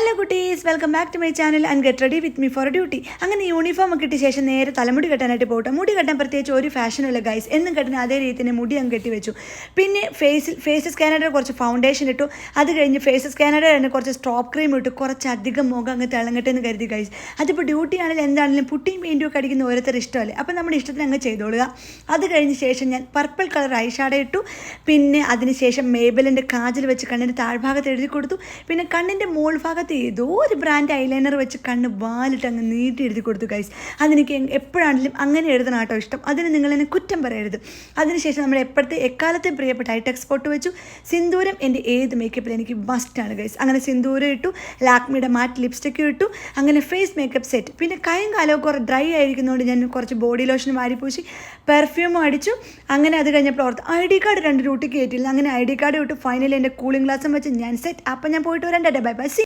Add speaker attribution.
Speaker 1: Hello കുട്ടീസ്, welcome back to my channel and get ready with me for duty. അങ്ങനെ uniform ഒക്കെ കിട്ടിയ ശേഷം നേരെ തലമുടി കെട്ടാനായിട്ട് പോകട്ടെ. മുടി കെട്ടാൻ പ്രത്യേകിച്ച് ഒരു ഫാഷനുമില്ല ഗൈസ്. എന്നും കെട്ടുന്ന അതേ രീതി തന്നെ മുടി അങ്ങ് കെട്ടി വെച്ചു. പിന്നെ ഫേസ് സ്കാനറുടെ കുറച്ച് ഫൗണ്ടേഷൻ ഇട്ടു. അത് കഴിഞ്ഞ് ഫേസ് സ്കാനറുടെ തന്നെ കുറച്ച് സ്ട്രോപ്പ് ക്രീം ഇട്ടു. കുറച്ചധികം മുഖം അങ്ങ് തിളങ്ങട്ടെ എന്ന് കരുതി ഗൈസ്. അതിപ്പോൾ ഡ്യൂട്ടി ആണെങ്കിലും എന്താണെങ്കിലും പുട്ടിയും പെയിൻറ്റും ഒക്കെ അടിക്കുന്ന ഓരോരുത്തർ ഇഷ്ടമല്ലേ. അപ്പോൾ നമ്മുടെ ഇഷ്ടത്തിന് അങ്ങ് ചെയ്തോളുക. അത് കഴിഞ്ഞ ശേഷം ഞാൻ പർപ്പിൾ കളർ ഐ ഷാഡോ ഇട്ടു. പിന്നെ അതിനുശേഷം മേബലിൻ്റെ കാജൽ വെച്ച് കണ്ണിൻ്റെ താഴ്ഭാഗത്ത് എഴുതി കൊടുത്തു. പിന്നെ കണ്ണിൻ്റെ മോൾ ഭാഗത്ത് ഏതോ ഒരു ബ്രാൻഡ് ഐലൈനർ വെച്ച് കണ്ണ് വാലിട്ട് അങ്ങ് നീട്ടി എഴുതി കൊടുത്തു ഗൈസ്. അതെനിക്ക് എപ്പോഴാണെങ്കിലും അങ്ങനെ എഴുതണം കേട്ടോ ഇഷ്ടം. അതിന് നിങ്ങളെന്നെ കുറ്റം പറയരുത്. അതിനുശേഷം നമ്മൾ എക്കാലത്തെ പ്രിയപ്പെട്ട ഹൈടെക് സ്പോട്ട് വെച്ചു. സിന്ദൂരം എൻ്റെ ഏത് മേക്കപ്പിൽ എനിക്ക് മസ്റ്റാണ് ഗൈസ്. അങ്ങനെ സിന്ദൂരം ഇട്ടു, ലാക്മിയുടെ മാറ്റ് ലിപ്സ്റ്റിക്കും ഇട്ടു. അങ്ങനെ ഫേസ് മേക്കപ്പ് സെറ്റ്. പിന്നെ കൈയും കാലവും കുറേ ഡ്രൈ ആയിരിക്കുന്നതുകൊണ്ട് ഞാൻ കുറച്ച് ബോഡി ലോഷൻ വാരിപ്പൂശി പെർഫ്യൂമും അടിച്ചു. അങ്ങനെ അത് കഴിഞ്ഞപ്പോൾ ഓർത്ത് ID കാർഡ് 2 ഡ്യൂട്ടിക്ക് കയറ്റില്ല. അങ്ങനെ ID കാർഡ് ഇട്ടു. ഫൈനലി എൻ്റെ കൂളിംഗ് ഗ്ലാസും വെച്ച് ഞാൻ സെറ്റ്. അപ്പം ഞാൻ പോയിട്ട് വരണ്ടേ, ബൈ ബൈ.